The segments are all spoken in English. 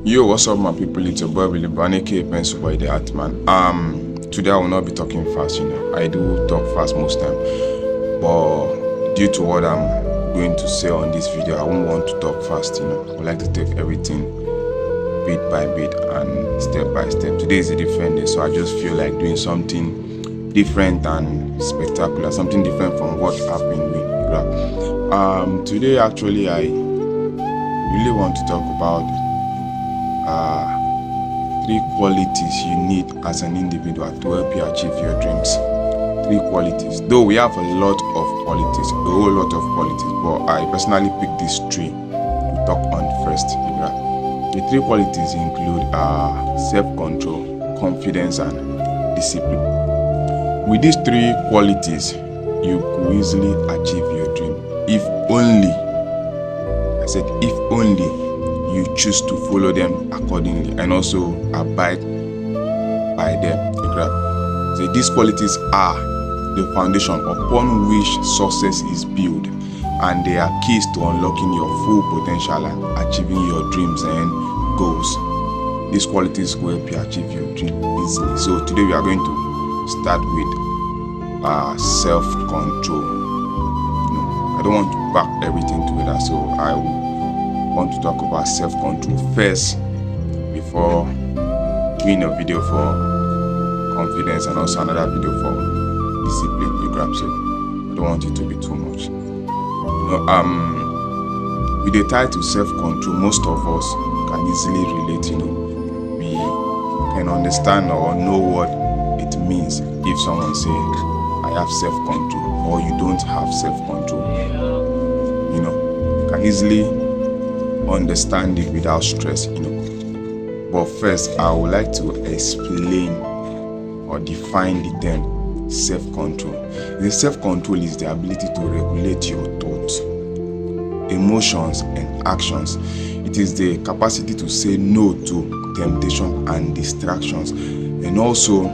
Yo, what's up, my people? It's your boy Willie Bunny K Pencil Boy the Atman. Today I will not be talking fast. I do talk fast most time, but due to what I'm going to say on this video, I won't want to talk fast. I would like to take everything bit by bit and step by step. Today is a different day, so I just feel like doing something different and spectacular, something different from what I've been doing. Today actually I really want to talk about 3 qualities you need as an individual to help you achieve your dreams. 3 qualities. Though we have a lot of qualities, a whole lot of qualities, but I personally picked these 3 to talk on first. The 3 qualities include self-control, confidence, and discipline. With these 3 qualities, you could easily achieve your dream. If only, I said if only, you choose to follow them accordingly and also abide by them. So these qualities are the foundation upon which success is built, and they are keys to unlocking your full potential and achieving your dreams and goals. These qualities will help you achieve your dream easily. So today we are going to start with self-control. I don't want to pack everything together, so I want to talk about self-control first before doing a video for confidence and also another video for discipline. So I don't want it to be too much. With the title self-control, most of us can easily relate. We can understand or know what it means if someone say I have self-control or you don't have self-control. You can easily understand it without stress. But first I would like to explain or define the term self-control. The self-control is the ability to regulate your thoughts, emotions, and actions. It is the capacity to say no to temptation and distractions, and also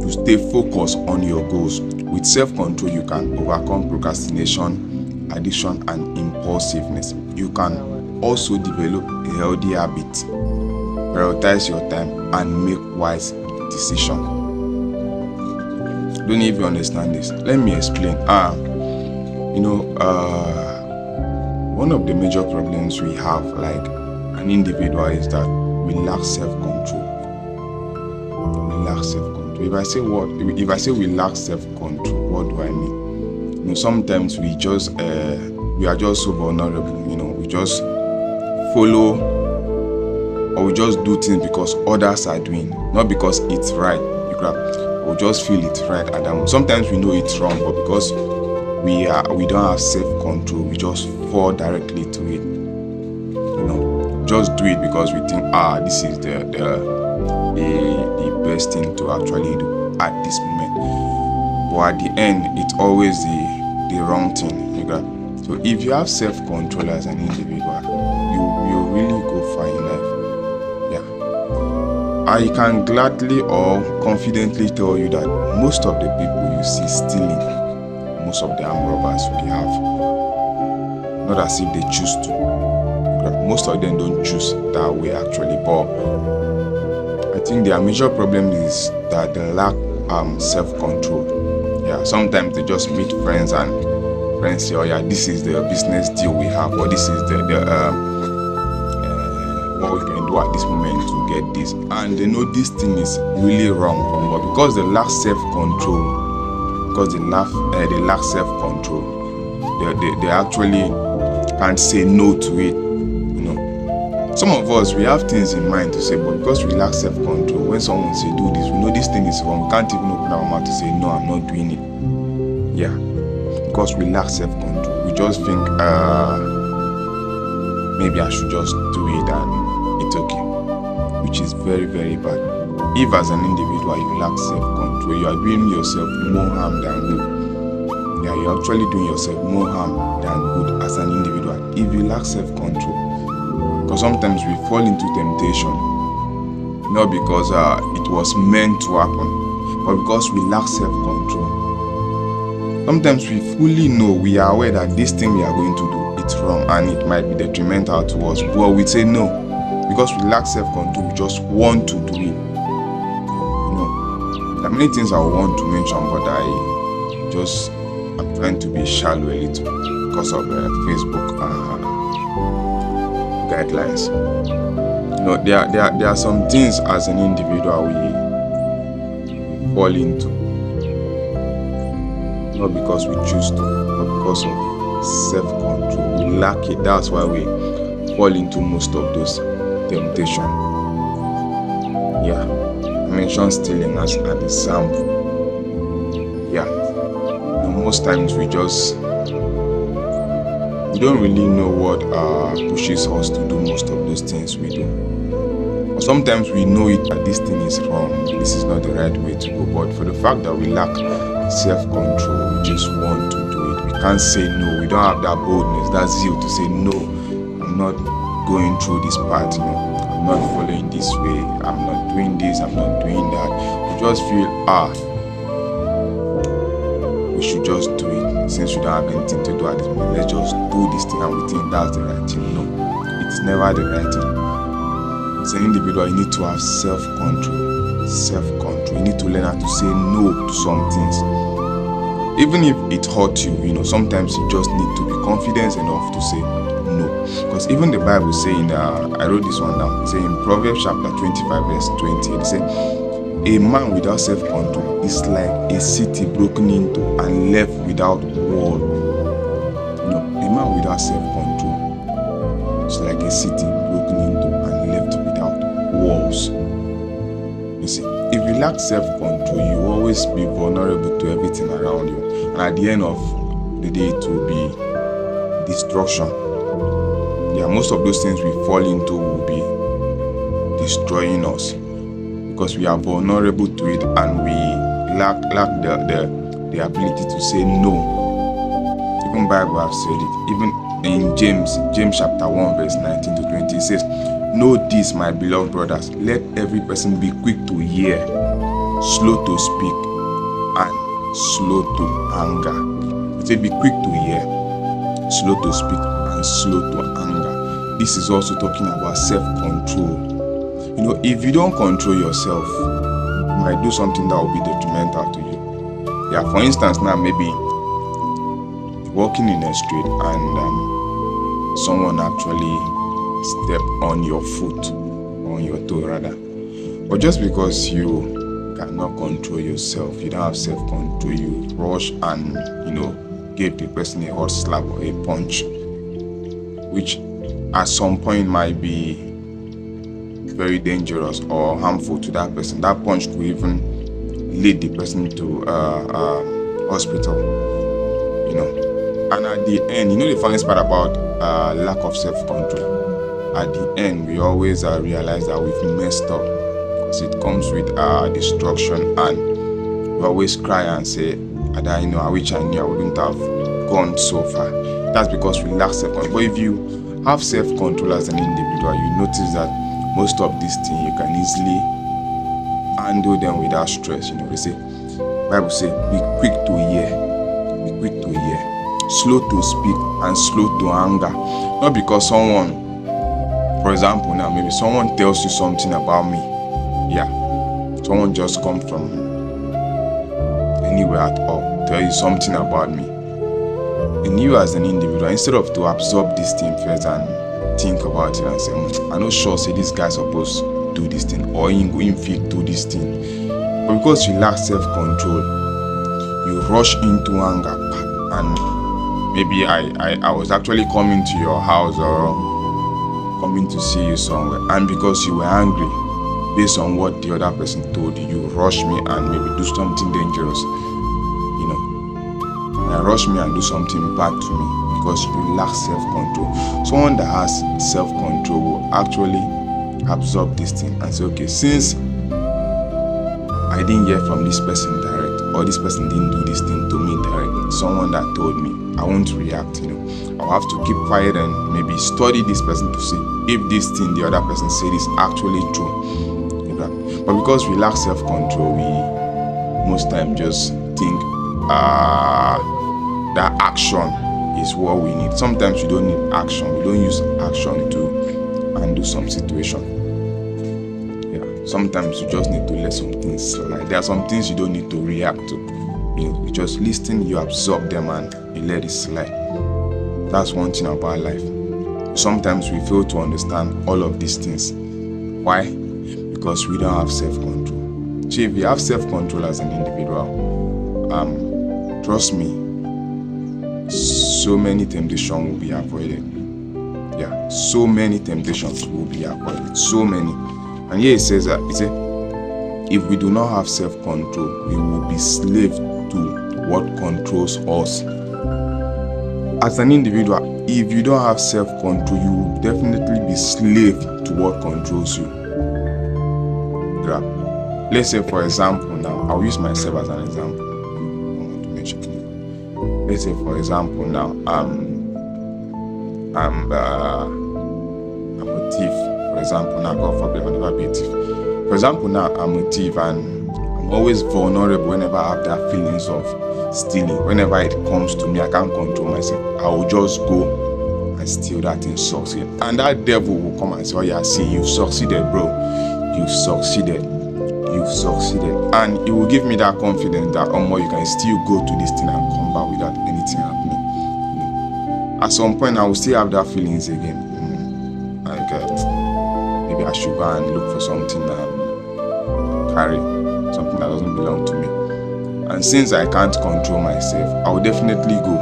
to stay focused on your goals. With self-control, you can overcome procrastination, addiction, and impulsiveness. You can also develop a healthy habit, prioritize your time, and make wise decisions. Don't even understand this. Let me explain. One of the major problems we have, like an individual, is that we lack self-control. We lack self-control. If I say we lack self-control, what do I mean? Sometimes we are just so vulnerable. We just follow or we just do things because others are doing, not because it's right. We just feel it's right at that moment. Sometimes we know it's wrong, but because we don't have self-control, we just fall directly to it. Just do it because we think this is the best thing to actually do at this moment. But at the end, it's always the wrong thing. So if you have self-control as an individual, you really go far in life. I can gladly or confidently tell you that most of the people you see stealing, most of the armed robbers we have, not as if they choose to. Most of them don't choose that way actually, but I think their major problem is that they lack self-control. Sometimes they just meet friends and friends say, this is the business deal we have, or this is what we can do at this moment to get this, and they know this thing is really wrong, but because they lack self-control, they actually can't say no to it. Some of us, we have things in mind to say, but because we lack self-control, when someone say do this, we know this thing is wrong, we can't even open our mouth to say no, I'm not doing it. Because we lack self-control. We just think maybe I should just do it and it's okay, which is very, very bad. If as an individual you lack self-control, you are doing yourself more harm than good. You're actually doing yourself more harm than good as an individual if you lack self-control. Because sometimes we fall into temptation, not because it was meant to happen, but because we lack self-control. Sometimes we fully know, we are aware that this thing we are going to do, it's wrong and it might be detrimental to us, but we say no, because we lack self-control, we just want to do it. There are many things I want to mention, but I'm trying to be shallow a little because of Facebook guidelines. There are some things as an individual we fall into, not because we choose to, but because of self-control. We lack it. That's why we fall into most of those temptations. I mentioned stealing as an example. Most times we don't really know what pushes us to do most of those things we do. Or sometimes we know it that this thing is wrong, this is not the right way to go. But for the fact that we lack self-control, we just want to do it. We can't say no. We don't have that boldness, that zeal to say no. I'm not going through this path. I'm not following this way. I'm not doing this. I'm not doing that. We just feel we should just do it. Since we don't have anything to do at this moment, let's just do this thing and we think that's the right thing. No, it's never the right thing. As an individual, you need to have self-control. You need to learn how to say no to some things. Even if it hurts you, sometimes you just need to be confident enough to say no. Because even the Bible saying, I wrote this one down, saying in Proverbs chapter 25 verse 20, it says, a man without self-control is like a city broken into and left without wall. A man without self-control is like a city broken into and left without walls. You see, if you lack self-control, you will always be vulnerable to everything around you. And at the end of the day, it will be destruction. Most of those things we fall into will be destroying us, because we are vulnerable to it and we lack the ability to say no. Even Bible have said it. Even in James chapter 1 verse 19 to 20, it says, know this, my beloved brothers, let every person be quick to hear, slow to speak, and slow to anger. It says be quick to hear, slow to speak, and slow to anger. This is also talking about self-control. If you don't control yourself, you might do something that will be detrimental to you. For instance, now maybe walking in a street and someone actually step on your foot, on your toe rather. But just because you cannot control yourself, you don't have self-control, you rush and give the person a hot slap or a punch, which at some point might be very dangerous or harmful to that person. That punch could even lead the person to hospital. And at the end, the funniest part about lack of self-control, at the end we always realize that we've messed up, because it comes with destruction, and we always cry and say, I wish I knew I wouldn't have gone so far. That's because we lack self-control. But if you have self-control as an individual, you notice that most of these things you can easily handle them without stress. Bible say, be quick to hear, slow to speak, and slow to anger. Not because someone, for example, now maybe someone tells you something about me. Someone just come from anywhere at all, tell you something about me. And you as an individual, instead of to absorb this thing first and think about it and say, I'm not sure say this guy supposed to do this thing, or in fit do this thing. But because you lack self-control, you rush into anger. And maybe I was actually coming to your house or coming to see you somewhere, and because you were angry based on what the other person told you, you rush me and maybe do something dangerous. Rush me and do something bad to me because you lack self-control. Someone that has self-control will actually absorb this thing and say, okay, since I didn't hear from this person direct, or this person didn't do this thing to me direct, someone that told me, I won't react. I'll have to keep quiet and maybe study this person to see if this thing the other person said is actually true. But because we lack self-control, we most times just think that action is what we need. Sometimes we don't need action. We don't use action to handle some situation. Yeah, sometimes you just need to let some things slide. There are some things you don't need to react to. You just listen, you absorb them, and you let it slide. That's one thing about life. Sometimes we fail to understand all of these things. Why? Because we don't have self-control. See, if you have self-control as an individual, trust me, so many temptations will be avoided. Yeah, so many temptations will be avoided. So many. And here it says that, if we do not have self-control, we will be slave to what controls us. As an individual, if you don't have self-control, you will definitely be slave to what controls you. Yeah. Let's say, for example, now I'll use myself as an example. I want to mention it. Let's say, for example, now I'm a thief. For example, now God forbid I'll never be a thief. For example, now I'm a thief and I'm always vulnerable whenever I have that feelings of stealing. Whenever it comes to me, I can't control myself. I will just go and steal that thing, succeed. And that devil will come and say, oh yeah, see, you've succeeded, bro. You've succeeded. You've succeeded. And it will give me that confidence that, you can still go to this thing and come back without anything happening. At some point, I will still have that feelings again. Maybe I should go and look for something and carry something that doesn't belong to me. And since I can't control myself, I will definitely go.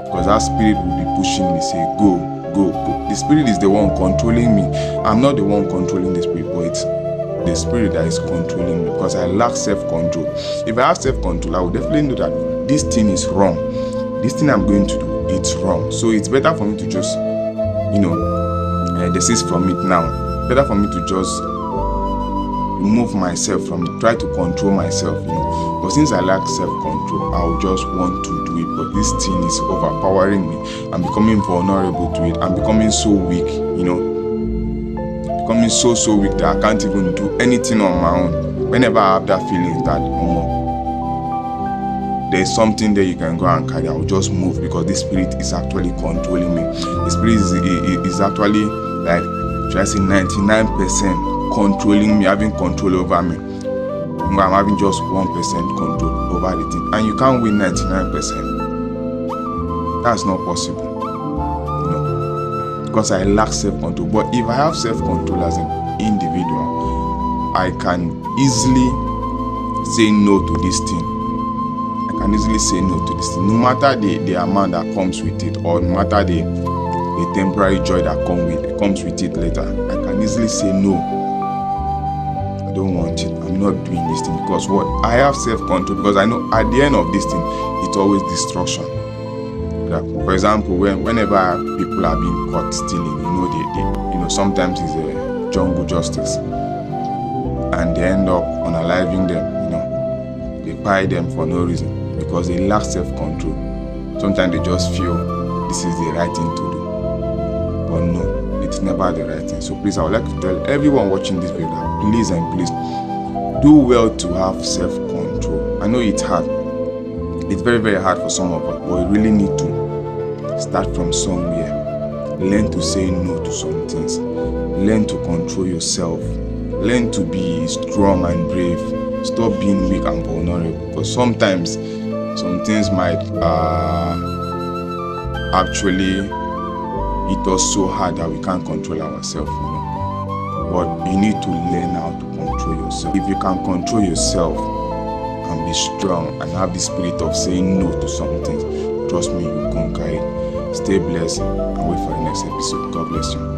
Because that spirit will be pushing me, say, go, go, go. The spirit is the one controlling me. I'm not the one controlling the spirit, but it's the spirit that is controlling me because I lack self-control. If I have self-control, I will definitely know that this thing is wrong. This thing I'm going to do, it's wrong. So it's better for me to just, desist from it now. Better for me to just remove myself from it, try to control myself, But since I lack self-control, I will just want to do it. But this thing is overpowering me. I'm becoming vulnerable to it. I'm becoming so weak, Becoming so weak that I can't even do anything on my own. Whenever I have that feeling that there's something there you can go and carry, I will just move because this spirit is actually controlling me. The spirit is actually like, should I say 99% controlling me, having control over me. I'm having just 1% control over the thing. And you can't win 99%. That's not possible. Because I lack self-control. But if I have self-control as an individual, I can easily say no to this thing. I can easily say no to this thing. No matter the amount that comes with it, or no matter the temporary joy that comes with it later, I can easily say no. I don't want it. I'm not doing this thing because what? I have self-control because I know at the end of this thing, it's always destruction. Yeah. For example, whenever people are being caught stealing, sometimes it's a jungle justice, and they end up unaliving them. They buy them for no reason because they lack self-control. Sometimes they just feel this is the right thing to do. But no, it's never the right thing. So please, I would like to tell everyone watching this video that please do well to have self-control. I know it's hard. It's very, very hard for some of us, but you really need to start from somewhere. Learn to say no to some things. Learn to control yourself. Learn to be strong and brave. Stop being weak and vulnerable. Because sometimes some things might actually hit us so hard that we can't control ourselves. But you need to learn how to control yourself. If you can control yourself and be strong and have the spirit of saying no to some things, trust me, you conquer it. Stay blessed and wait for the next episode. God bless you.